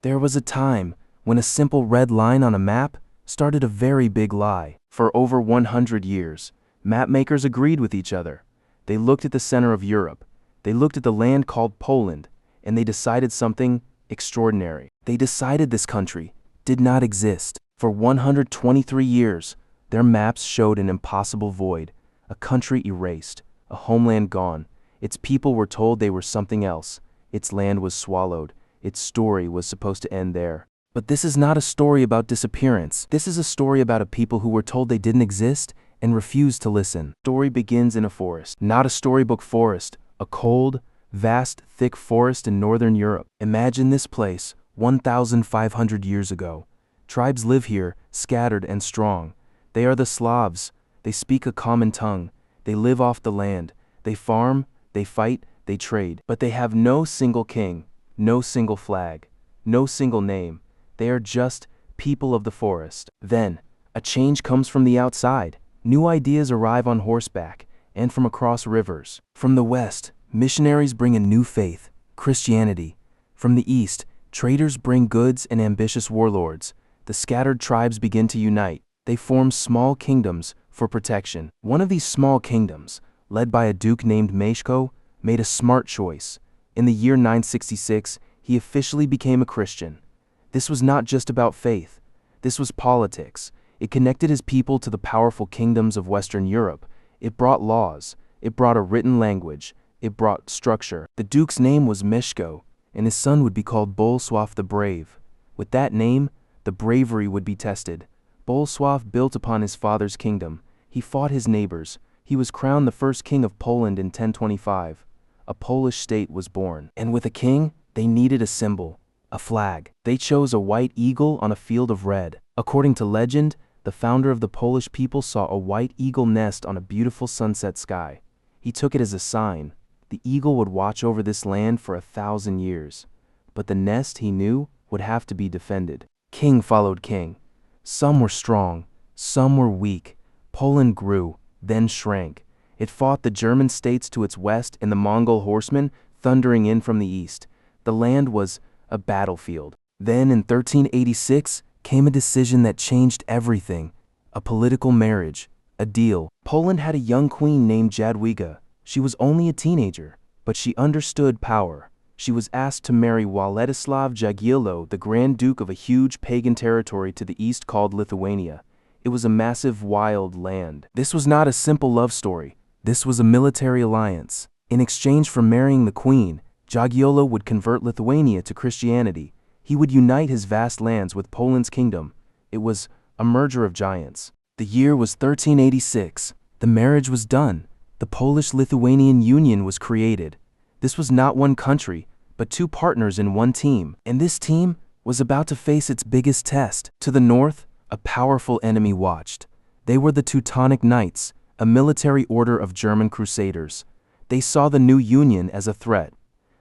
There was a time when a simple red line on a map started a very big lie. For over 100 years, mapmakers agreed with each other. They looked at the center of Europe, they looked at the land called Poland, and they decided something extraordinary. They decided this country did not exist. For 123 years, their maps showed an impossible void, a country erased, a homeland gone. Its people were told they were something else. Its land was swallowed. Its story was supposed to end there. But this is not a story about disappearance. This is a story about a people who were told they didn't exist and refused to listen. The story begins in a forest, not a storybook forest, a cold, vast, thick forest in northern Europe. Imagine this place 1,500 years ago. Tribes live here, scattered and strong. They are the Slavs. They speak a common tongue. They live off the land. They farm, they fight, they trade. But they have no single king, no single flag, no single name. They are just people of the forest. Then, a change comes from the outside. New ideas arrive on horseback and from across rivers. From the west, missionaries bring a new faith, Christianity. From the east, traders bring goods and ambitious warlords. The scattered tribes begin to unite. They form small kingdoms for protection. One of these small kingdoms, led by a duke named Mieszko, made a smart choice. In the year 966, he officially became a Christian. This was not just about faith. This was politics. It connected his people to the powerful kingdoms of Western Europe. It brought laws. It brought a written language. It brought structure. The duke's name was Mieszko, and his son would be called Bolesław the Brave. With that name, the bravery would be tested. Bolesław built upon his father's kingdom. He fought his neighbors. He was crowned the first king of Poland in 1025. A Polish state was born. And with a king, they needed a symbol, a flag. They chose a white eagle on a field of red. According to legend, the founder of the Polish people saw a white eagle nest on a beautiful sunset sky. He took it as a sign. The eagle would watch over this land for 1,000 years. But the nest, he knew, would have to be defended. King followed king. Some were strong, some were weak. Poland grew, then shrank. It fought the German states to its west and the Mongol horsemen thundering in from the east. The land was a battlefield. Then in 1386 came a decision that changed everything. A political marriage, a deal. Poland had a young queen named Jadwiga. She was only a teenager, but she understood power. She was asked to marry Władysław Jagiello, the Grand Duke of a huge pagan territory to the east called Lithuania. It was a massive, wild land. This was not a simple love story. This was a military alliance. In exchange for marrying the queen, Jagiello would convert Lithuania to Christianity. He would unite his vast lands with Poland's kingdom. It was a merger of giants. The year was 1386. The marriage was done. The Polish-Lithuanian Union was created. This was not one country, but two partners in one team. And this team was about to face its biggest test. To the north, a powerful enemy watched. They were the Teutonic Knights, a military order of German crusaders. They saw the new union as a threat.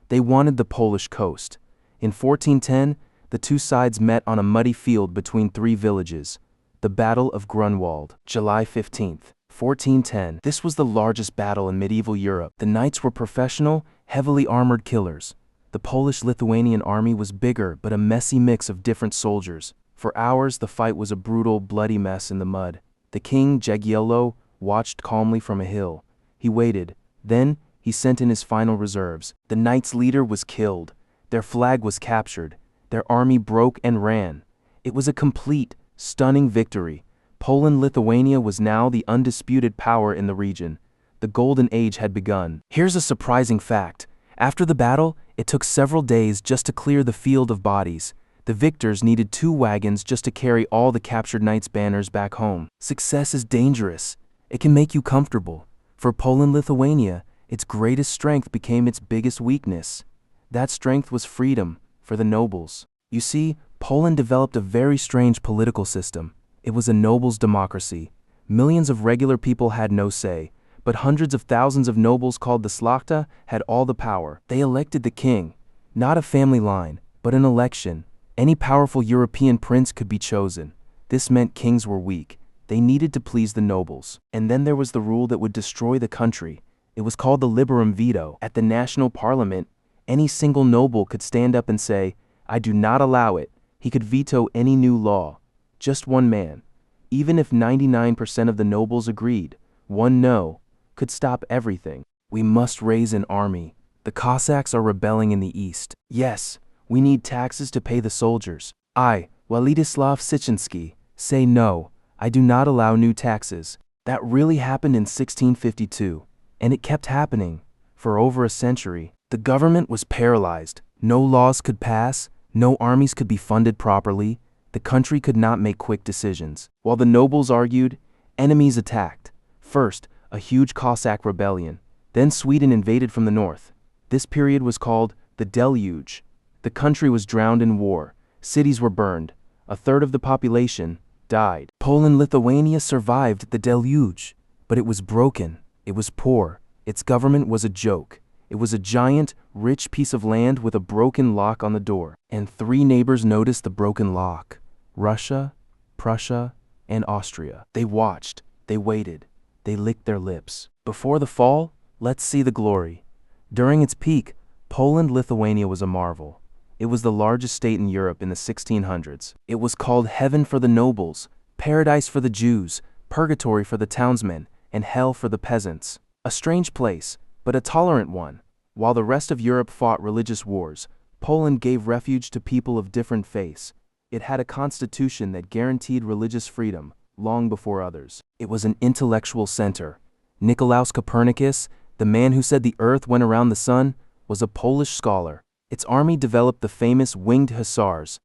They wanted the Polish coast. In 1410, the two sides met on a muddy field between three villages. The Battle of Grunwald, July 15th, 1410. This was the largest battle in medieval Europe. The knights were professional, heavily armored killers. The Polish-Lithuanian army was bigger, but a messy mix of different soldiers. For hours, the fight was a brutal, bloody mess in the mud. The king, Jagiello, watched calmly from a hill. He waited. Then, he sent in his final reserves. The knights' leader was killed. Their flag was captured. Their army broke and ran. It was a complete, stunning victory. Poland-Lithuania was now the undisputed power in the region. The Golden Age had begun. Here's a surprising fact. After the battle, it took several days just to clear the field of bodies. The victors needed 2 wagons just to carry all the captured knights' banners back home. Success is dangerous. It can make you comfortable. For Poland-Lithuania, its greatest strength became its biggest weakness. That strength was freedom for the nobles. You see, Poland developed a very strange political system. It was a nobles' democracy. Millions of regular people had no say, but hundreds of thousands of nobles called the Szlachta had all the power. They elected the king, not a family line, but an election. Any powerful European prince could be chosen. This meant kings were weak. They needed to please the nobles. And then there was the rule that would destroy the country. It was called the liberum veto. At the national parliament, any single noble could stand up and say, I do not allow it. He could veto any new law. Just one man. Even if 99% of the nobles agreed, one no could stop everything. We must raise an army. The Cossacks are rebelling in the east. Yes, we need taxes to pay the soldiers. I, Władysław Syczynski, say no, I do not allow new taxes. That really happened in 1652, and it kept happening for over a century. The government was paralyzed. No laws could pass, no armies could be funded properly, the country could not make quick decisions. While the nobles argued, enemies attacked. First, a huge Cossack rebellion. Then Sweden invaded from the north. This period was called the Deluge. The country was drowned in war. Cities were burned. A third of the population died. Poland-Lithuania survived the Deluge, but it was broken. It was poor. Its government was a joke. It was a giant, rich piece of land with a broken lock on the door. And three neighbors noticed the broken lock: Russia, Prussia, and Austria. They watched. They waited. They licked their lips. Before the fall, let's see the glory. During its peak, Poland-Lithuania was a marvel. It was the largest state in Europe in the 1600s. It was called heaven for the nobles, paradise for the Jews, purgatory for the townsmen, and hell for the peasants. A strange place, but a tolerant one. While the rest of Europe fought religious wars, Poland gave refuge to people of different faiths. It had a constitution that guaranteed religious freedom long before others. It was an intellectual center. Nicolaus Copernicus, the man who said the earth went around the sun, was a Polish scholar. Its army developed the famous winged hussars.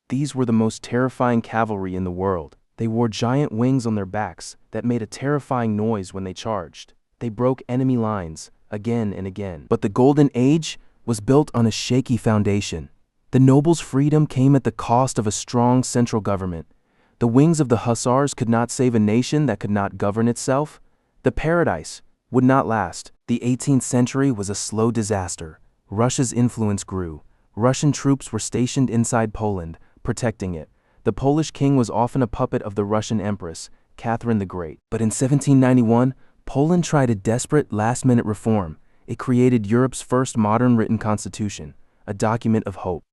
These were the most terrifying cavalry in the world. They wore giant wings on their backs that made a terrifying noise when they charged. They broke enemy lines again and again. But the Golden Age was built on a shaky foundation. The nobles' freedom came at the cost of a strong central government. The wings of the hussars could not save a nation that could not govern itself. The paradise would not last. The 18th century was a slow disaster. Russia's influence grew. Russian troops were stationed inside Poland, protecting it. The Polish king was often a puppet of the Russian empress, Catherine the Great. But in 1791, Poland tried a desperate last-minute reform. It created Europe's first modern written constitution, a document of hope.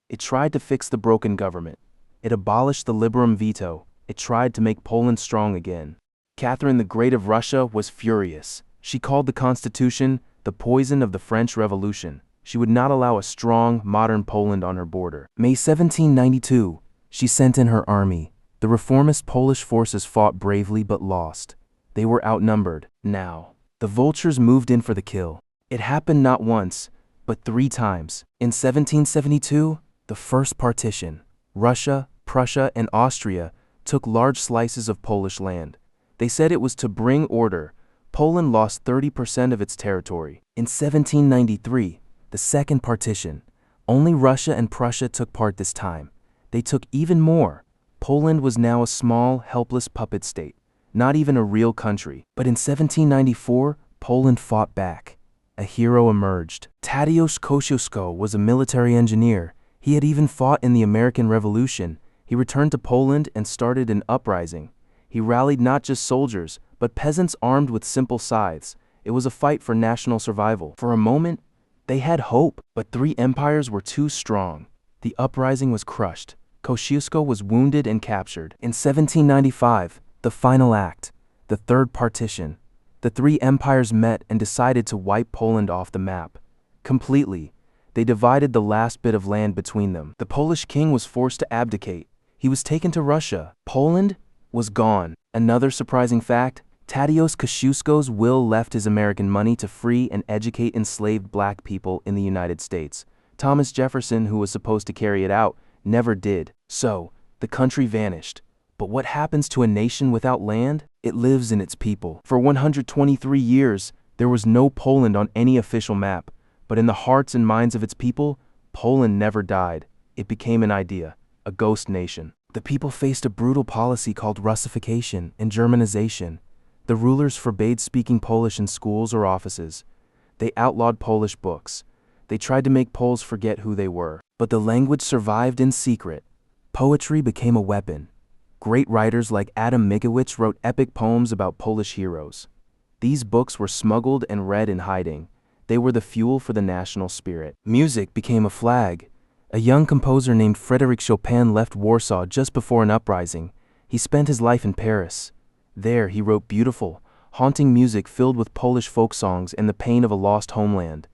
It tried to fix the broken government. It abolished the liberum veto. It tried to make Poland strong again. Catherine the Great of Russia was furious. She called the constitution the poison of the French Revolution. She would not allow a strong, modern Poland on her border. May 1792, she sent in her army. The reformist Polish forces fought bravely but lost. They were outnumbered. Now, the vultures moved in for the kill. It happened not once, but 3 times. In 1772, the first partition. Russia, Prussia, and Austria took large slices of Polish land. They said it was to bring order. Poland lost 30% of its territory. In 1793, the second partition. Only Russia and Prussia took part this time. They took even more. Poland was now a small, helpless puppet state, not even a real country. But in 1794, Poland fought back. A hero emerged. Tadeusz Kościuszko was a military engineer. He had even fought in the American Revolution. He returned to Poland and started an uprising. He rallied not just soldiers, but peasants armed with simple scythes. It was a fight for national survival. For a moment, they had hope, but 3 empires were too strong. The uprising was crushed. Kościuszko was wounded and captured. In 1795, the final act, the third partition, the 3 empires met and decided to wipe Poland off the map. Completely. They divided the last bit of land between them. The Polish king was forced to abdicate. He was taken to Russia. Poland was gone. Another surprising fact, Tadeusz Kościuszko's will left his American money to free and educate enslaved black people in the United States. Thomas Jefferson, who was supposed to carry it out, never did. So, the country vanished. But what happens to a nation without land? It lives in its people. For 123 years, there was no Poland on any official map. But in the hearts and minds of its people, Poland never died. It became an idea, a ghost nation. The people faced a brutal policy called Russification and Germanization. The rulers forbade speaking Polish in schools or offices. They outlawed Polish books. They tried to make Poles forget who they were. But the language survived in secret. Poetry became a weapon. Great writers like Adam Mickiewicz wrote epic poems about Polish heroes. These books were smuggled and read in hiding. They were the fuel for the national spirit. Music became a flag. A young composer named Frédéric Chopin left Warsaw just before an uprising. He spent his life in Paris. There he wrote beautiful, haunting music filled with Polish folk songs and the pain of a lost homeland.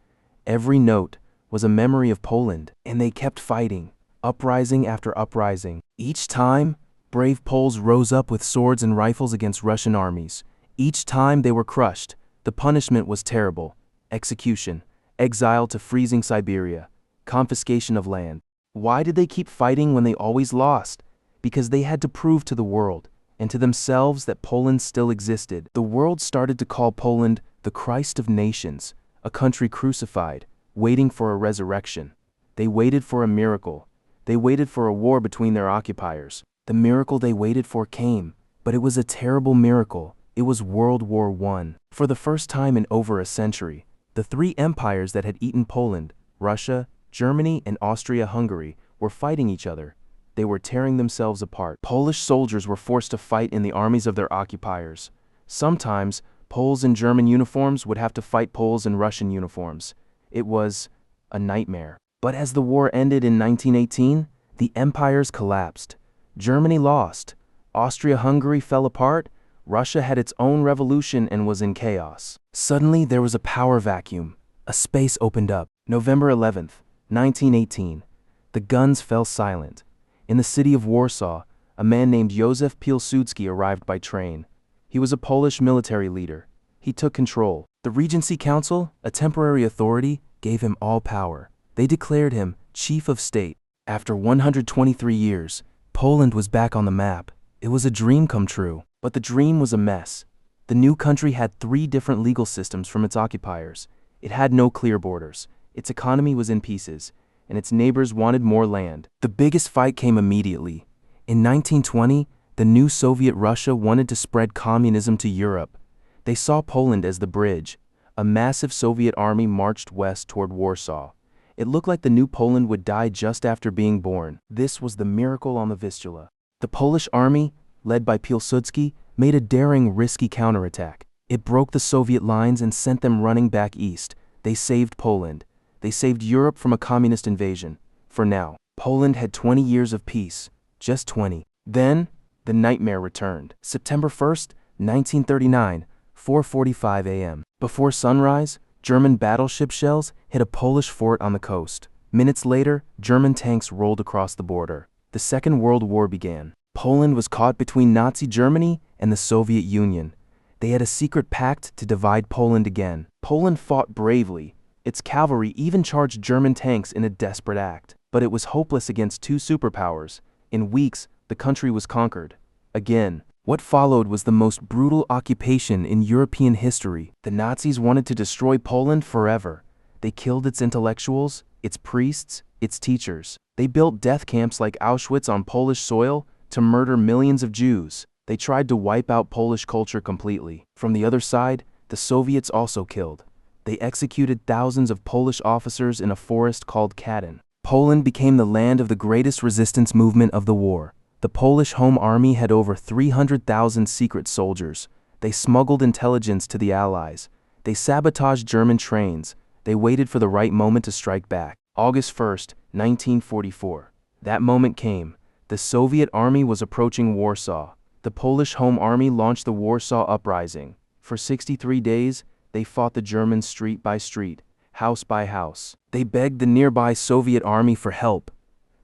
Every note was a memory of Poland, and they kept fighting, uprising after uprising. Each time, brave Poles rose up with swords and rifles against Russian armies. Each time they were crushed. The punishment was terrible: execution, exile to freezing Siberia, confiscation of land. Why did they keep fighting when they always lost? Because they had to prove to the world and to themselves that Poland still existed. The world started to call Poland the Christ of nations, a country crucified, waiting for a resurrection. They waited for a miracle. They waited for a war between their occupiers. The miracle they waited for came, but it was a terrible miracle. It was World War I. For the first time in over a century, the three empires that had eaten Poland, Russia, Germany, and Austria-Hungary, were fighting each other. They were tearing themselves apart. Polish soldiers were forced to fight in the armies of their occupiers. Sometimes, Poles in German uniforms would have to fight Poles in Russian uniforms. It was a nightmare. But as the war ended in 1918, the empires collapsed. Germany lost. Austria-Hungary fell apart. Russia had its own revolution and was in chaos. Suddenly, there was a power vacuum. A space opened up. November 11th, 1918. The guns fell silent. In the city of Warsaw, a man named Józef Piłsudski arrived by train. He was a Polish military leader. He took control. The Regency Council, a temporary authority, gave him all power. They declared him chief of state. After 123 years, Poland was back on the map. It was a dream come true. But the dream was a mess. The new country had 3 different legal systems from its occupiers. It had no clear borders. Its economy was in pieces, and its neighbors wanted more land. The biggest fight came immediately. In 1920, the new Soviet Russia wanted to spread communism to Europe. They saw Poland as the bridge. A massive Soviet army marched west toward Warsaw. It looked like the new Poland would die just after being born. This was the miracle on the Vistula. The Polish army, led by Piłsudski, made a daring, risky counterattack. It broke the Soviet lines and sent them running back east. They saved Poland. They saved Europe from a communist invasion. For now, Poland had 20 years of peace. Just 20. Then, the nightmare returned. September 1st, 1939, 4:45 a.m. Before sunrise, German battleship shells hit a Polish fort on the coast. Minutes later, German tanks rolled across the border. The Second World War began. Poland was caught between Nazi Germany and the Soviet Union. They had a secret pact to divide Poland again. Poland fought bravely. Its cavalry even charged German tanks in a desperate act. But it was hopeless against 2 superpowers. In weeks, the country was conquered. Again. What followed was the most brutal occupation in European history. The Nazis wanted to destroy Poland forever. They killed its intellectuals, its priests, its teachers. They built death camps like Auschwitz on Polish soil to murder millions of Jews. They tried to wipe out Polish culture completely. From the other side, the Soviets also killed. They executed thousands of Polish officers in a forest called Katyn. Poland became the land of the greatest resistance movement of the war. The Polish Home Army had over 300,000 secret soldiers. They smuggled intelligence to the Allies. They sabotaged German trains. They waited for the right moment to strike back. August 1st, 1944. That moment came. The Soviet army was approaching Warsaw. The Polish Home Army launched the Warsaw uprising. For 63 days, they fought the Germans street by street, house by house. They begged the nearby Soviet army for help.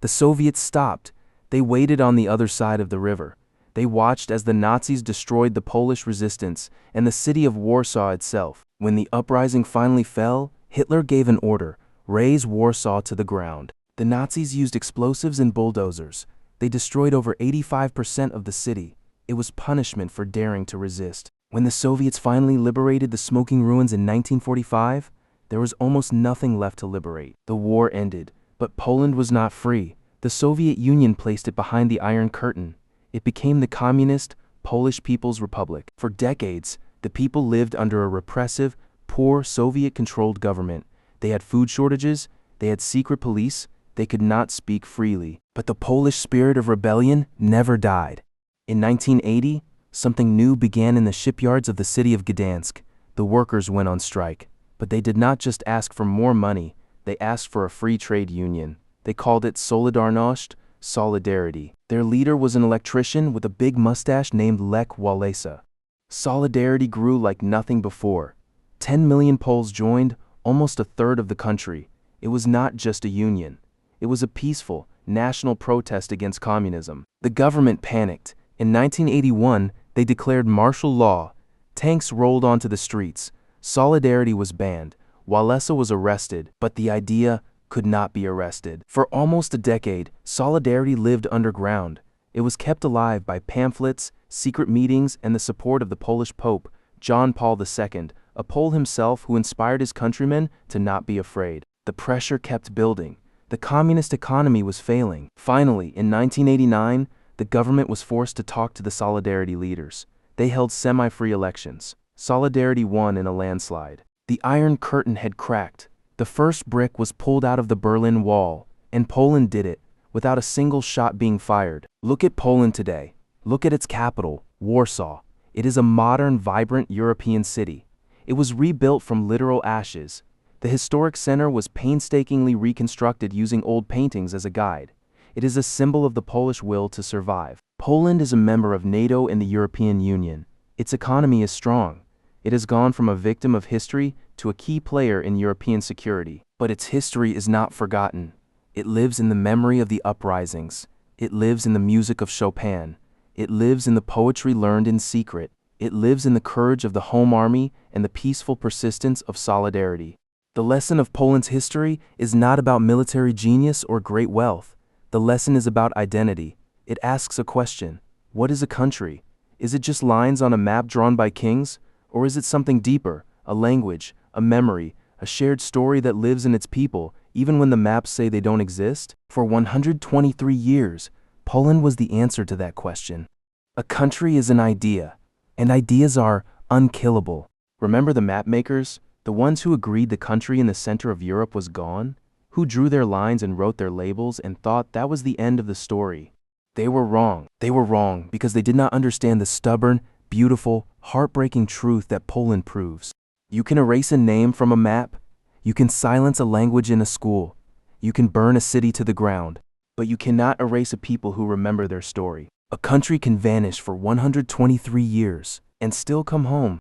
The Soviets stopped. They waited on the other side of the river. They watched as the Nazis destroyed the Polish resistance and the city of Warsaw itself. When the uprising finally fell, Hitler gave an order: raze Warsaw to the ground. The Nazis used explosives and bulldozers. They destroyed over 85% of the city. It was punishment for daring to resist. When the Soviets finally liberated the smoking ruins in 1945, there was almost nothing left to liberate. The war ended, but Poland was not free. The Soviet Union placed it behind the Iron Curtain. It became the communist Polish People's Republic. For decades, the people lived under a repressive, poor Soviet-controlled government. They had food shortages, they had secret police, they could not speak freely. But the Polish spirit of rebellion never died. In 1980, something new began in the shipyards of the city of Gdansk. The workers went on strike. But they did not just ask for more money, they asked for a free trade union. They called it Solidarność, solidarity. Their leader was an electrician with a big mustache named Lech Walesa. Solidarity grew like nothing before. 10 million Poles joined, almost a third of the country. It was not just a union. It was a peaceful, national protest against communism. The government panicked. In 1981, they declared martial law. Tanks rolled onto the streets. Solidarity was banned. Walesa was arrested, but the idea could not be arrested. For almost a decade, Solidarity lived underground. It was kept alive by pamphlets, secret meetings, and the support of the Polish Pope, John Paul II, a Pole himself who inspired his countrymen to not be afraid. The pressure kept building. The communist economy was failing. Finally, in 1989, the government was forced to talk to the Solidarity leaders. They held semi-free elections. Solidarity won in a landslide. The Iron Curtain had cracked. The first brick was pulled out of the Berlin Wall, and Poland did it, without a single shot being fired. Look at Poland today. Look at its capital, Warsaw. It is a modern, vibrant European city. It was rebuilt from literal ashes. The historic center was painstakingly reconstructed using old paintings as a guide. It is a symbol of the Polish will to survive. Poland is a member of NATO and the European Union. Its economy is strong. It has gone from a victim of history to a key player in European security. But its history is not forgotten. It lives in the memory of the uprisings. It lives in the music of Chopin. It lives in the poetry learned in secret. It lives in the courage of the Home Army and the peaceful persistence of Solidarity. The lesson of Poland's history is not about military genius or great wealth. The lesson is about identity. It asks a question. What is a country? Is it just lines on a map drawn by kings? Or is it something deeper, a language, a memory, a shared story that lives in its people, even when the maps say they don't exist? For 123 years, Poland was the answer to that question. A country is an idea, and ideas are unkillable. Remember the map makers? The ones who agreed the country in the center of Europe was gone? Who drew their lines and wrote their labels and thought that was the end of the story? They were wrong. They were wrong because they did not understand the stubborn, beautiful, heartbreaking truth that Poland proves. You can erase a name from a map. You can silence a language in a school. You can burn a city to the ground. But you cannot erase a people who remember their story. A country can vanish for 123 years and still come home.